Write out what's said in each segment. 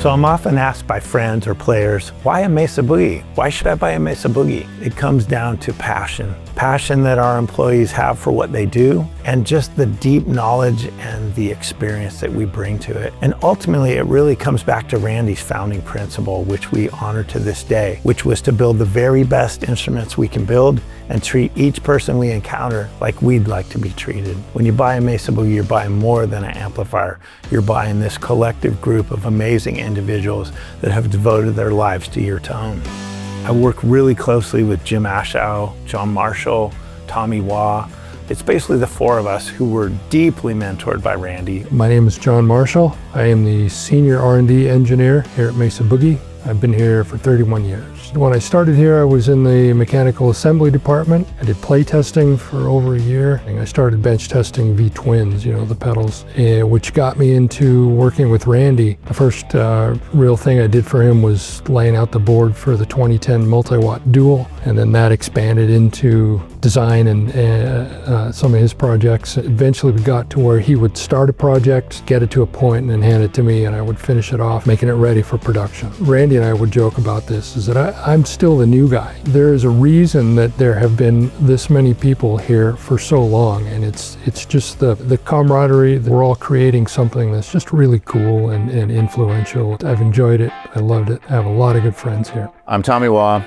So I'm often asked by friends or players, why a MESA Boogie? Why should I buy a MESA Boogie? It comes down to passion. Passion that our employees have for what they do, and just the deep knowledge and the experience that we bring to it. And ultimately, it really comes back to Randy's founding principle, which we honor to this day, which was to build the very best instruments we can build and treat each person we encounter like we'd like to be treated. When you buy a MESA Boogie, you're buying more than an amplifier. You're buying this collective group of amazing individuals that have devoted their lives to your tone. I work really closely with Jim Ashow, John Marshall, Tommy Waugh. It's basically the four of us who were deeply mentored by Randy. My name is John Marshall. I am the Senior R&D Engineer here at MESA Boogie. I've been here for 31 years. When I started here, I was in the mechanical assembly department. I did play testing for over a year. I started bench testing V-twins, the pedals, which got me into working with Randy. The first real thing I did for him was laying out the board for the 2010 multi-watt dual, and then that expanded into design and some of his projects. Eventually we got to where he would start a project, get it to a point, and then hand it to me, and I would finish it off, making it ready for production. Randy and I would joke about this, is that I'm still the new guy. There is a reason that there have been this many people here for so long, and it's just the camaraderie. We're all creating something that's just really cool and influential. I've enjoyed it. I loved it. I have a lot of good friends here. I'm Tommy Waugh,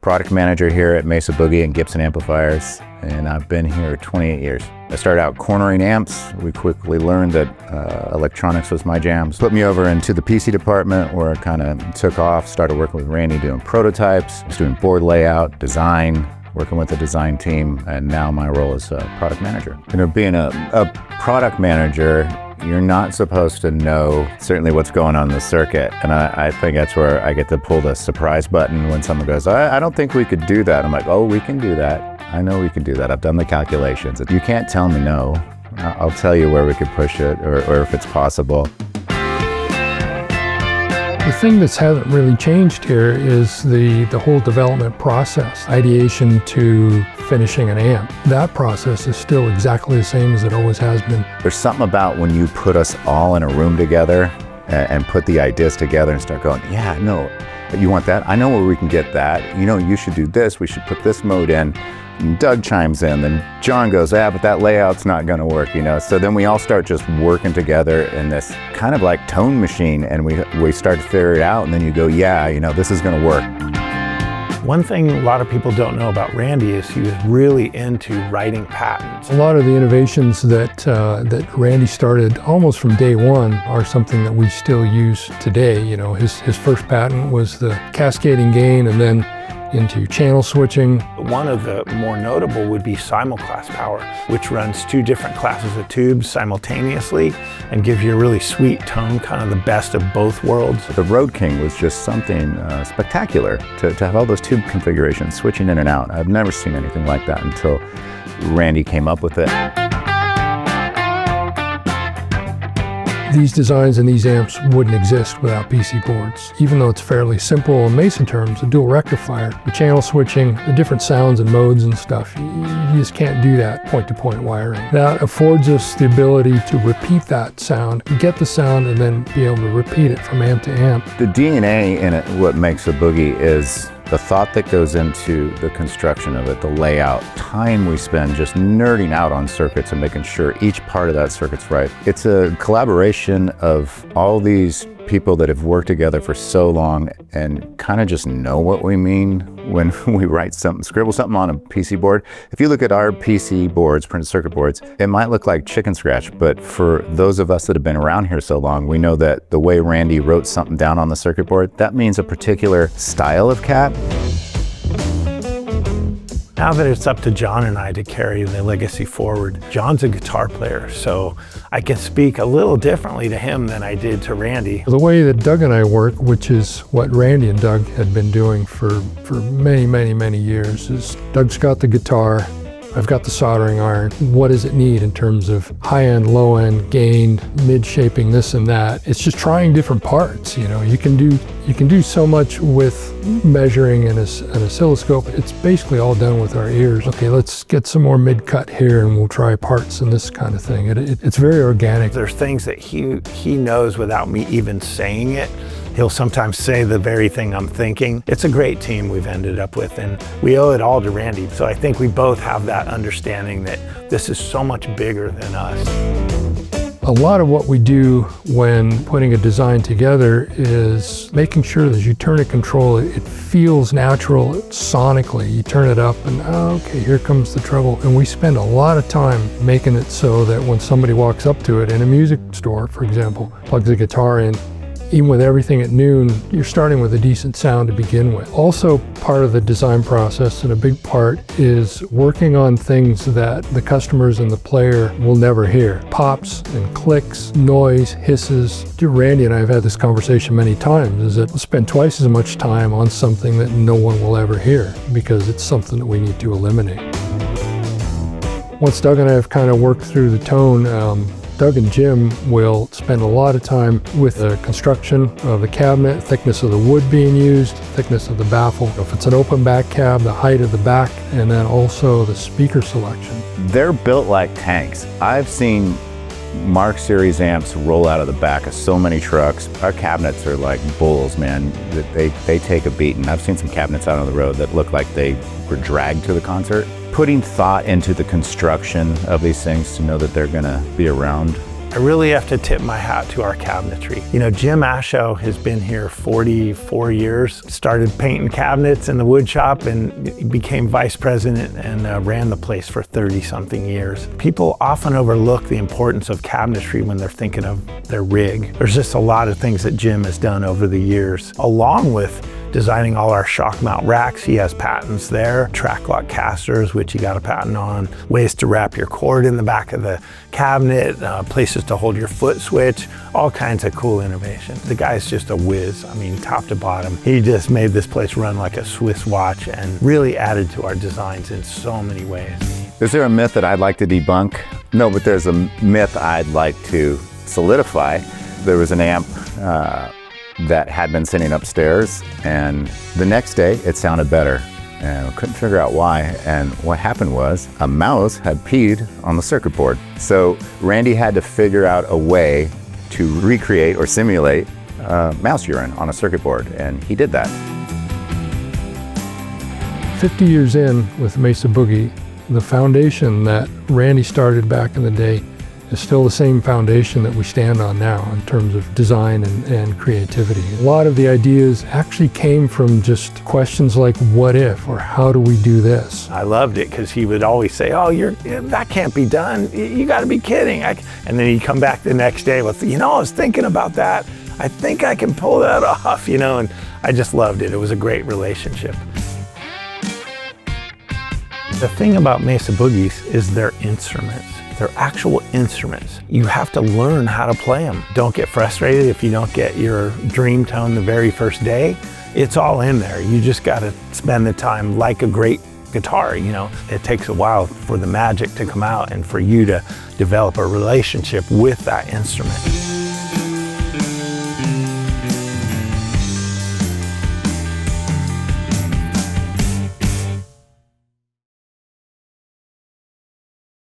product manager here at MESA Boogie and Gibson Amplifiers, and I've been here 28 years. I started out cornering amps. We quickly learned that electronics was my jam. Put me over into the PC department where I kind of took off, started working with Randy doing prototypes, just doing board layout, design, working with the design team, and now my role is a product manager. Being a product manager, you're not supposed to know certainly what's going on in the circuit. And I think that's where I get to pull the surprise button when someone goes, I don't think we could do that. I'm like, oh, we can do that. I know we can do that. I've done the calculations. You can't tell me no. I'll tell you where we could push it or if it's possible. The thing that hasn't really changed here is the whole development process. Ideation to finishing an amp. That process is still exactly the same as it always has been. There's something about when you put us all in a room together and put the ideas together and start going, yeah, no, you want that? I know where we can get that. You should do this. We should put this mode in. And Doug chimes in, then John goes, but that layout's not gonna work, So then we all start just working together in this kind of like tone machine, and we start to figure it out, and then you go, this is gonna work. One thing a lot of people don't know about Randy is he was really into writing patents. A lot of the innovations that Randy started almost from day one are something that we still use today. His first patent was the cascading gain, and then into channel switching. One of the more notable would be simulclass power, which runs two different classes of tubes simultaneously and gives you a really sweet tone, kind of the best of both worlds. The Road King was just something spectacular to have all those tube configurations switching in and out. I've never seen anything like that until Randy came up with it. These designs and these amps wouldn't exist without PC boards. Even though it's fairly simple in MESA terms, a dual rectifier, the channel switching, the different sounds and modes and stuff, you just can't do that point-to-point wiring. That affords us the ability to repeat that sound, get the sound, and then be able to repeat it from amp to amp. The DNA in it, what makes a Boogie, is the thought that goes into the construction of it, the layout, time we spend just nerding out on circuits and making sure each part of that circuit's right. It's a collaboration of all these people that have worked together for so long and kind of just know what we mean when we write something, scribble something on a PC board. If you look at our PC boards, printed circuit boards, it might look like chicken scratch, but for those of us that have been around here so long, we know that the way Randy wrote something down on the circuit board, that means a particular style of cat. Now that it's up to John and I to carry the legacy forward, John's a guitar player, so I can speak a little differently to him than I did to Randy. The way that Doug and I work, which is what Randy and Doug had been doing for many years, is Doug's got the guitar, I've got the soldering iron. What does it need in terms of high-end, low-end, gain, mid-shaping, this and that? It's just trying different parts. You can do so much with measuring and an oscilloscope. It's basically all done with our ears. Okay, let's get some more mid-cut here, and we'll try parts and this kind of thing. It's very organic. There's things that he knows without me even saying it. He'll sometimes say the very thing I'm thinking. It's a great team we've ended up with, and we owe it all to Randy. So I think we both have that understanding that this is so much bigger than us. A lot of what we do when putting a design together is making sure that as you turn a control, it feels natural sonically. You turn it up and, oh, okay, here comes the treble. And we spend a lot of time making it so that when somebody walks up to it in a music store, for example, plugs a guitar in, even with everything at noon, you're starting with a decent sound to begin with. Also, part of the design process, and a big part, is working on things that the customers and the player will never hear. Pops and clicks, noise, hisses. Randy and I have had this conversation many times, is that we'll spend twice as much time on something that no one will ever hear, because it's something that we need to eliminate. Once Doug and I have kind of worked through the tone, Doug and Jim will spend a lot of time with the construction of the cabinet, thickness of the wood being used, thickness of the baffle. If it's an open back cab, the height of the back, and then also the speaker selection. They're built like tanks. I've seen Mark Series amps roll out of the back of so many trucks. Our cabinets are like bulls, man. They take a beating. I've seen some cabinets out on the road that look like they were dragged to the concert. Putting thought into the construction of these things to know that they're gonna be around. I really have to tip my hat to our cabinetry. You know, Jim Ashow has been here 44 years, started painting cabinets in the wood shop and became vice president and ran the place for 30-something years. People often overlook the importance of cabinetry when they're thinking of their rig. There's just a lot of things that Jim has done over the years, along with designing all our shock mount racks. He has patents there. Track lock casters, which he got a patent on. Ways to wrap your cord in the back of the cabinet, places to hold your foot switch, all kinds of cool innovation. The guy's just a whiz, I mean, top to bottom. He just made this place run like a Swiss watch and really added to our designs in so many ways. Is there a myth that I'd like to debunk? No, but there's a myth I'd like to solidify. There was an amp that had been sitting upstairs, and the next day it sounded better, and I couldn't figure out why. And what happened was a mouse had peed on the circuit board. So Randy had to figure out a way to recreate or simulate mouse urine on a circuit board, and he did that. 50 years in with Mesa Boogie, the foundation that Randy started back in the day is still the same foundation that we stand on now in terms of design and creativity. A lot of the ideas actually came from just questions like, what if, or how do we do this? I loved it because he would always say, oh, that can't be done. You gotta be kidding. And then he'd come back the next day with, you know, I was thinking about that. I think I can pull that off, you know, and I just loved it. It was a great relationship. The thing about Mesa Boogies is their instruments. They're actual instruments. You have to learn how to play them. Don't get frustrated if you don't get your dream tone the very first day. It's all in there. You just gotta spend the time like a great guitar, you know. It takes a while for the magic to come out and for you to develop a relationship with that instrument.